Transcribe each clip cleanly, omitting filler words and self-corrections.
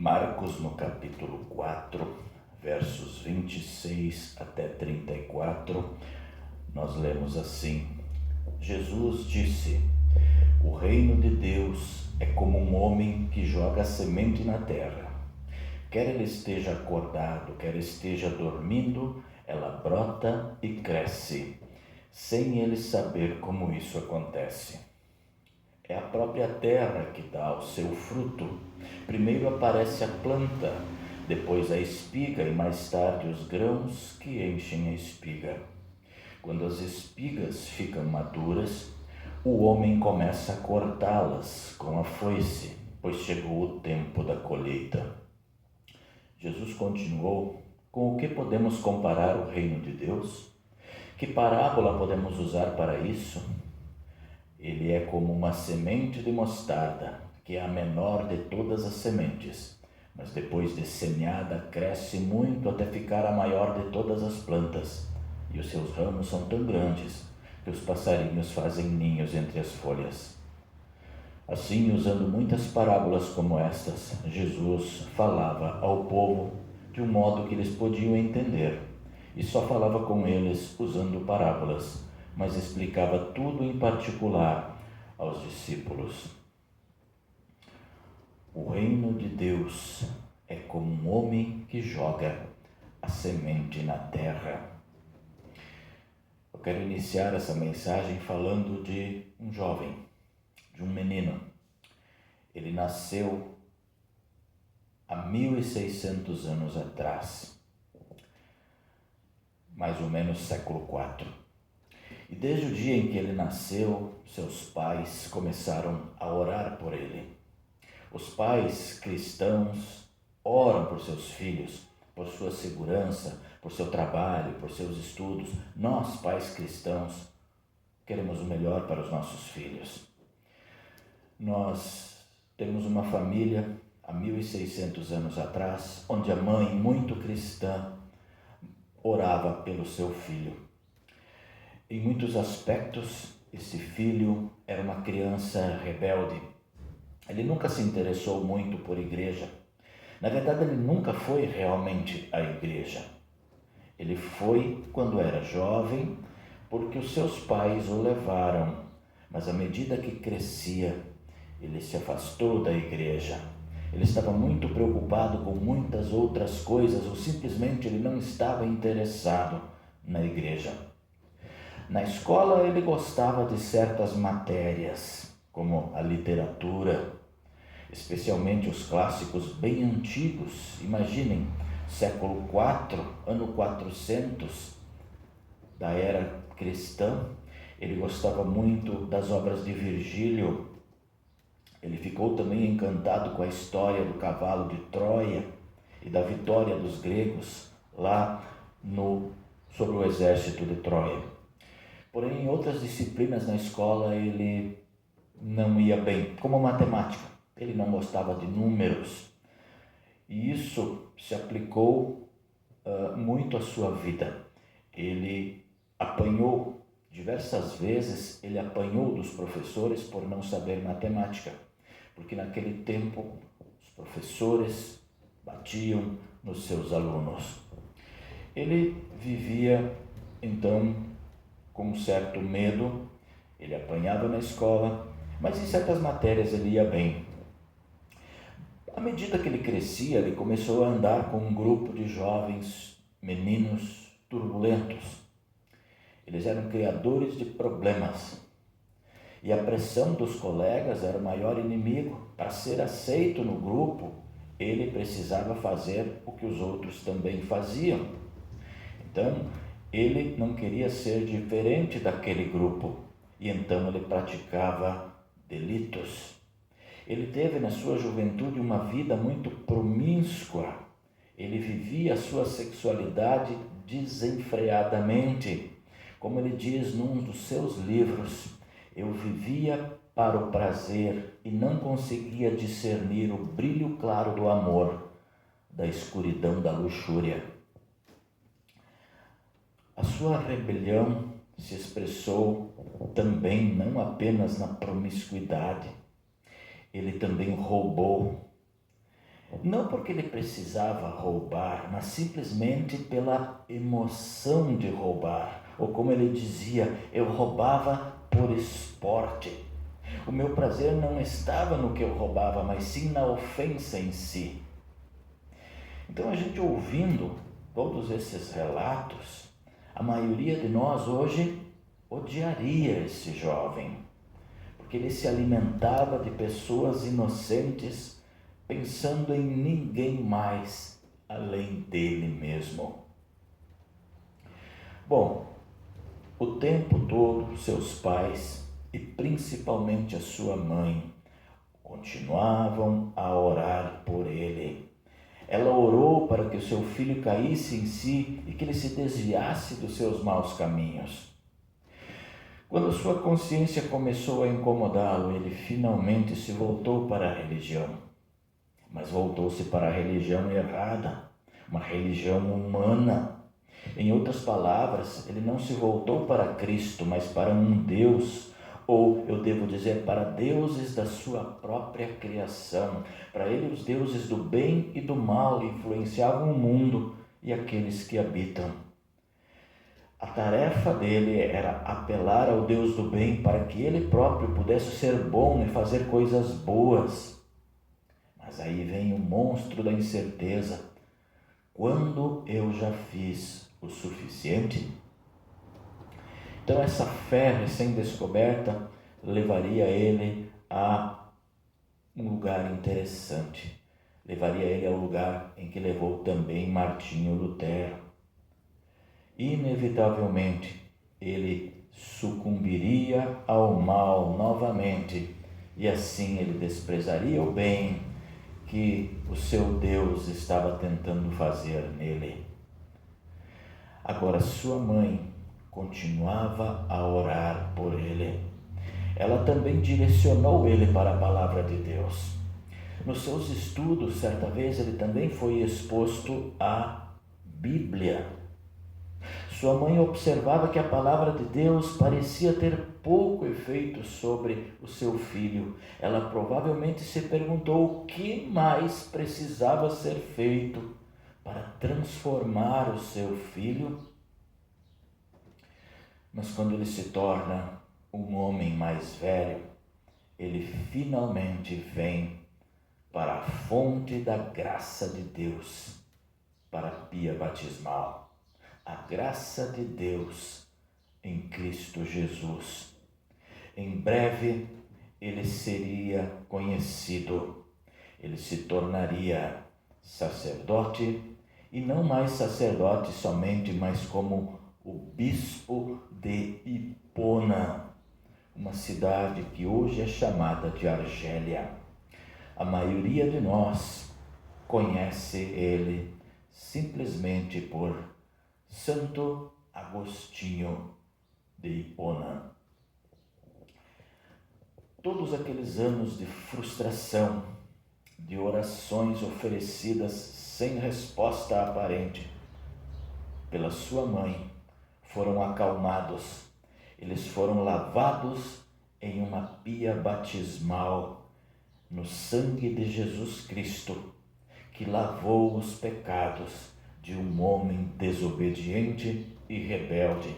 Marcos, no capítulo 4, versos 26 até 34, nós lemos assim: Jesus disse: o reino de Deus é como um homem que joga a semente na terra. Quer ele esteja acordado, quer esteja dormindo, ela brota e cresce, sem ele saber como isso acontece. É a própria terra que dá o seu fruto. Primeiro aparece a planta, depois a espiga e mais tarde os grãos que enchem a espiga. Quando as espigas ficam maduras, o homem começa a cortá-las com a foice, pois chegou o tempo da colheita. Jesus continuou: com o que podemos comparar o reino de Deus? Que parábola podemos usar para isso? Ele é como uma semente de mostarda, que é a menor de todas as sementes, mas depois de semeada cresce muito até ficar a maior de todas as plantas, e os seus ramos são tão grandes que os passarinhos fazem ninhos entre as folhas. Assim, usando muitas parábolas como estas, Jesus falava ao povo de um modo que eles podiam entender, e só falava com eles usando parábolas, mas explicava tudo em particular aos discípulos. O reino de Deus é como um homem que joga a semente na terra. Eu quero iniciar essa mensagem falando de um jovem, de um menino. Ele nasceu há 1600 anos atrás, mais ou menos século IV. E desde o dia em que ele nasceu, seus pais começaram a orar por ele. Os pais cristãos oram por seus filhos, por sua segurança, por seu trabalho, por seus estudos. Nós, pais cristãos, queremos o melhor para os nossos filhos. Nós temos uma família há 1600 anos atrás, onde a mãe, muito cristã, orava pelo seu filho. Em muitos aspectos, esse filho era uma criança rebelde. Ele nunca se interessou muito por igreja. Na verdade, ele nunca foi realmente à igreja. Ele foi quando era jovem, porque os seus pais o levaram. Mas à medida que crescia, ele se afastou da igreja. Ele estava muito preocupado com muitas outras coisas, ou simplesmente ele não estava interessado na igreja. Na escola ele gostava de certas matérias, como a literatura, especialmente os clássicos bem antigos. Imaginem, século IV, ano 400 da era cristã. Ele gostava muito das obras de Virgílio. Ele ficou também encantado com a história do cavalo de Troia e da vitória dos gregos lá sobre o exército de Troia. Porém, em outras disciplinas na escola ele não ia bem, como matemática. Ele não gostava de números. E isso se aplicou muito à sua vida. Ele apanhou diversas vezes, ele apanhou dos professores por não saber matemática, porque naquele tempo os professores batiam nos seus alunos. Ele vivia então com um certo medo. Ele apanhava na escola, mas em certas matérias ele ia bem. À medida que ele crescia, ele começou a andar com um grupo de jovens meninos turbulentos. Eles eram criadores de problemas. E a pressão dos colegas era o maior inimigo. Para ser aceito no grupo, ele precisava fazer o que os outros também faziam. Então, ele não queria ser diferente daquele grupo, e então ele praticava delitos. Ele teve na sua juventude uma vida muito promíscua. Ele vivia a sua sexualidade desenfreadamente. Como ele diz num dos seus livros: eu vivia para o prazer e não conseguia discernir o brilho claro do amor da escuridão da luxúria. A sua rebelião se expressou também não apenas na promiscuidade. Ele também roubou. Não porque ele precisava roubar, mas simplesmente pela emoção de roubar. Ou como ele dizia, eu roubava por esporte. O meu prazer não estava no que eu roubava, mas sim na ofensa em si. Então, a gente ouvindo todos esses relatos, a maioria de nós hoje odiaria esse jovem, porque ele se alimentava de pessoas inocentes, pensando em ninguém mais além dele mesmo. Bom, o tempo todo seus pais e principalmente a sua mãe continuavam a orar por ele. Ela orou para que o seu filho caísse em si e que ele se desviasse dos seus maus caminhos. Quando sua consciência começou a incomodá-lo, ele finalmente se voltou para a religião. Mas voltou-se para a religião errada, uma religião humana. Em outras palavras, ele não se voltou para Cristo, mas para um Deus, ou eu devo dizer, para deuses da sua própria criação. Para ele, os deuses do bem e do mal influenciavam o mundo e aqueles que habitam. A tarefa dele era apelar ao Deus do bem para que ele próprio pudesse ser bom e fazer coisas boas. Mas aí vem o monstro da incerteza. Quando eu já fiz o suficiente? Então essa fé recém-descoberta levaria ele a um lugar interessante. Levaria ele ao lugar em que levou também Martinho Lutero. Inevitavelmente, ele sucumbiria ao mal novamente e assim ele desprezaria o bem que o seu Deus estava tentando fazer nele. Agora, sua mãe continuava a orar por ele. Ela também direcionou ele para a palavra de Deus. Nos seus estudos, certa vez, ele também foi exposto à Bíblia. Sua mãe observava que a palavra de Deus parecia ter pouco efeito sobre o seu filho. Ela provavelmente se perguntou o que mais precisava ser feito para transformar o seu filho. Mas quando ele se torna um homem mais velho, ele finalmente vem para a fonte da graça de Deus, para a pia batismal. A graça de Deus em Cristo Jesus. Em breve ele seria conhecido, ele se tornaria sacerdote, e não mais sacerdote somente, mas como o bispo de Hipona, uma cidade que hoje é chamada de Argélia. A maioria de nós conhece ele simplesmente por Santo Agostinho de Hipona. Todos aqueles anos de frustração, de orações oferecidas sem resposta aparente pela sua mãe, foram acalmados. Eles foram lavados em uma pia batismal no sangue de Jesus Cristo, que lavou os pecados de um homem desobediente e rebelde.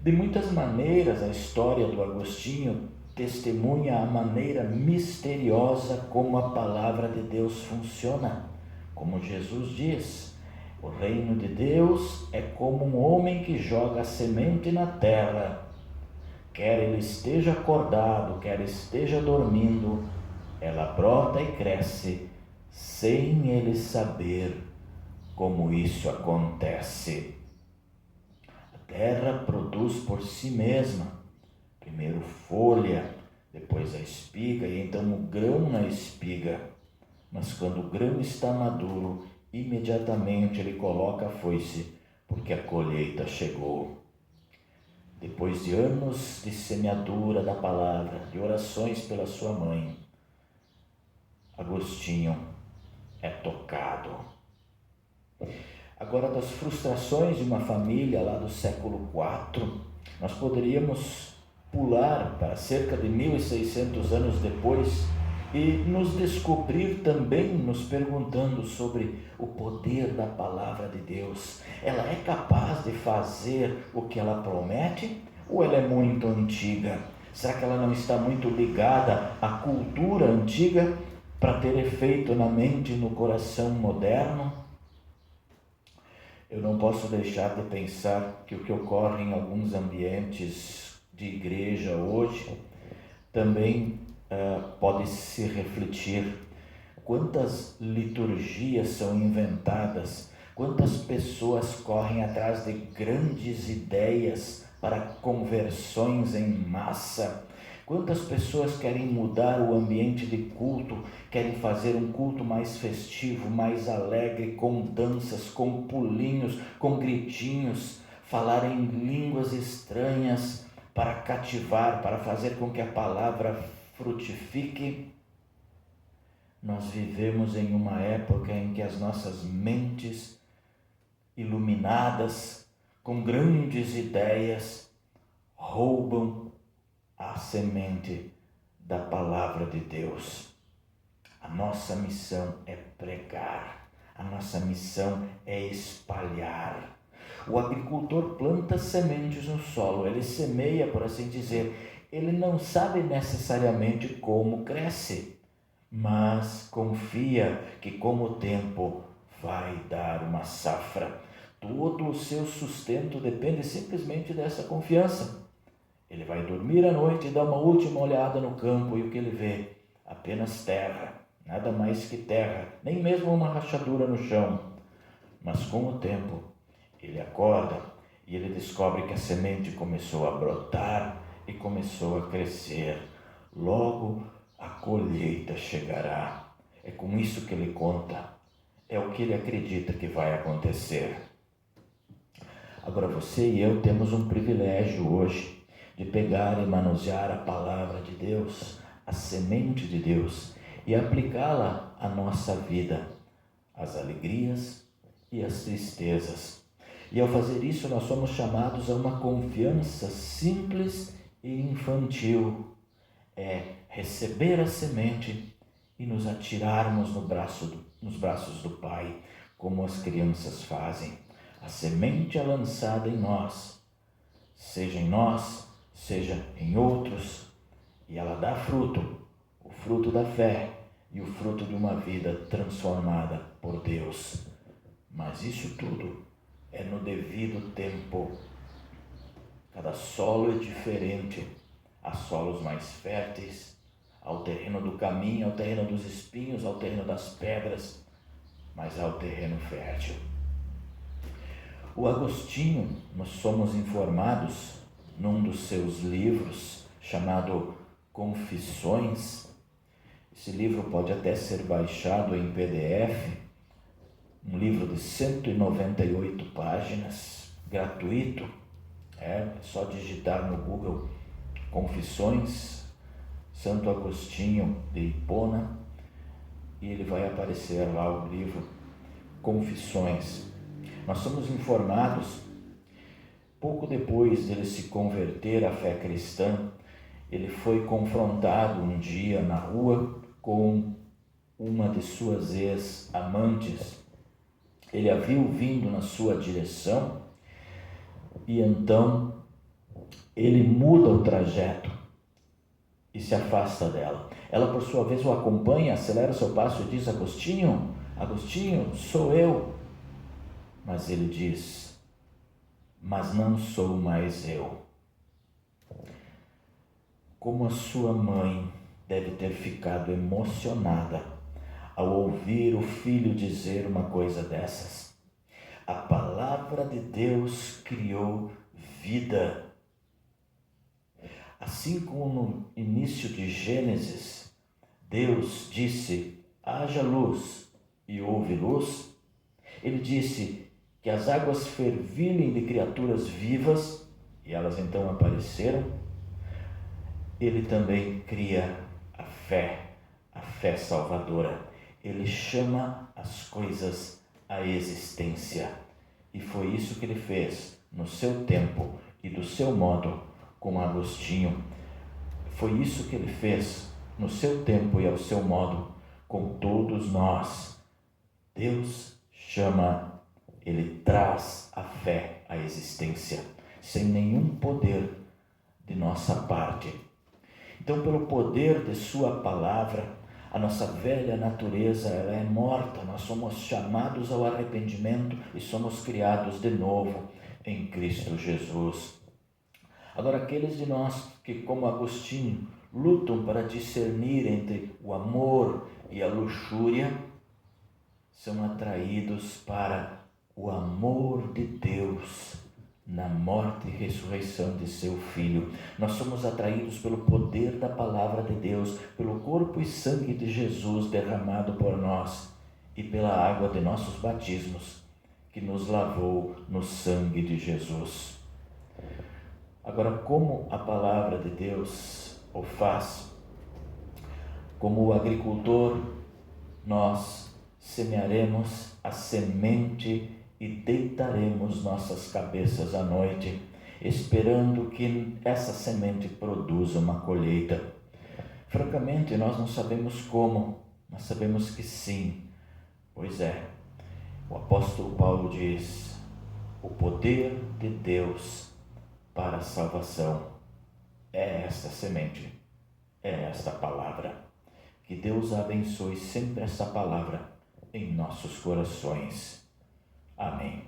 De muitas maneiras, a história do Agostinho testemunha a maneira misteriosa como a palavra de Deus funciona. Como Jesus diz, o reino de Deus é como um homem que joga a semente na terra. Quer ele esteja acordado, quer esteja dormindo, ela brota e cresce, sem ele saber como isso acontece. A terra produz por si mesma, primeiro folha, depois a espiga e então o grão na espiga. Mas quando o grão está maduro, imediatamente ele coloca a foice, porque a colheita chegou. Depois de anos de semeadura da palavra, de orações pela sua mãe, Agostinho é tocado. Agora, das frustrações de uma família lá do século IV, nós poderíamos pular para cerca de 1600 anos depois, e nos descobrir também nos perguntando sobre o poder da palavra de Deus. Ela é capaz de fazer o que ela promete ou ela é muito antiga? Será que ela não está muito ligada à cultura antiga para ter efeito na mente e no coração moderno? Eu não posso deixar de pensar que o que ocorre em alguns ambientes de igreja hoje também pode se refletir. Quantas liturgias são inventadas, quantas pessoas correm atrás de grandes ideias para conversões em massa, quantas pessoas querem mudar o ambiente de culto, querem fazer um culto mais festivo, mais alegre, com danças, com pulinhos, com gritinhos, falar em línguas estranhas para cativar, para fazer com que a palavra frutifique. Nós vivemos em uma época em que as nossas mentes iluminadas com grandes ideias roubam a semente da palavra de Deus. A nossa missão é pregar, a nossa missão é espalhar. O agricultor planta sementes no solo, ele semeia, por assim dizer, ele não sabe necessariamente como cresce, mas confia que com o tempo vai dar uma safra. Todo o seu sustento depende simplesmente dessa confiança. Ele vai dormir à noite e dar uma última olhada no campo e o que ele vê? Apenas terra, nada mais que terra, nem mesmo uma rachadura no chão. Mas com o tempo, ele acorda e ele descobre que a semente começou a brotar e começou a crescer. Logo, a colheita chegará. É com isso que ele conta. É o que ele acredita que vai acontecer. Agora você e eu temos um privilégio hoje de pegar e manusear a palavra de Deus, a semente de Deus, e aplicá-la à nossa vida, às alegrias e às tristezas. E ao fazer isso, nós somos chamados a uma confiança simples e infantil. É receber a semente e nos atirarmos nos braços do Pai, como as crianças fazem. A semente é lançada em nós, seja em nós, seja em outros, e ela dá fruto, o fruto da fé e o fruto de uma vida transformada por Deus. Mas isso tudo é no devido tempo. Cada solo é diferente. Há solos mais férteis, ao terreno do caminho, ao terreno dos espinhos, ao terreno das pedras, mas ao terreno fértil. O Agostinho, nós somos informados num dos seus livros, chamado Confissões. Esse livro pode até ser baixado em PDF, um livro de 198 páginas, gratuito. É só digitar no Google Confissões, Santo Agostinho de Hipona, e ele vai aparecer lá o livro Confissões. Nós somos informados, pouco depois de ele se converter à fé cristã, ele foi confrontado um dia na rua com uma de suas ex-amantes. Ele a viu vindo na sua direção e então ele muda o trajeto e se afasta dela. Ela, por sua vez, o acompanha, acelera o seu passo e diz: Agostinho, Agostinho, sou eu. Mas ele diz: mas não sou mais eu. Como a sua mãe deve ter ficado emocionada ao ouvir o filho dizer uma coisa dessas. A palavra de Deus criou vida. Assim como no início de Gênesis, Deus disse: haja luz, e houve luz. Ele disse que as águas fervilhem de criaturas vivas, e elas então apareceram. Ele também cria a fé salvadora. Ele chama as coisas à existência. E foi isso que ele fez no seu tempo e do seu modo com Agostinho. Foi isso que ele fez no seu tempo e ao seu modo, com todos nós. Deus chama, Ele traz a fé à existência, sem nenhum poder de nossa parte. Então, pelo poder de sua palavra, a nossa velha natureza ela é morta, nós somos chamados ao arrependimento e somos criados de novo em Cristo Jesus. Agora, aqueles de nós que, como Agostinho, lutam para discernir entre o amor e a luxúria, são atraídos para o amor de Deus na morte e ressurreição de seu Filho. Nós somos atraídos pelo poder da palavra de Deus, pelo corpo e sangue de Jesus derramado por nós e pela água de nossos batismos, que nos lavou no sangue de Jesus. Agora, como a palavra de Deus o faz? Como o agricultor, nós semearemos a semente e deitaremos nossas cabeças à noite, esperando que essa semente produza uma colheita. Francamente, nós não sabemos como, mas sabemos que sim. Pois é, o apóstolo Paulo diz: o poder de Deus para a salvação é esta semente, é esta palavra. Que Deus abençoe sempre essa palavra em nossos corações. Amém.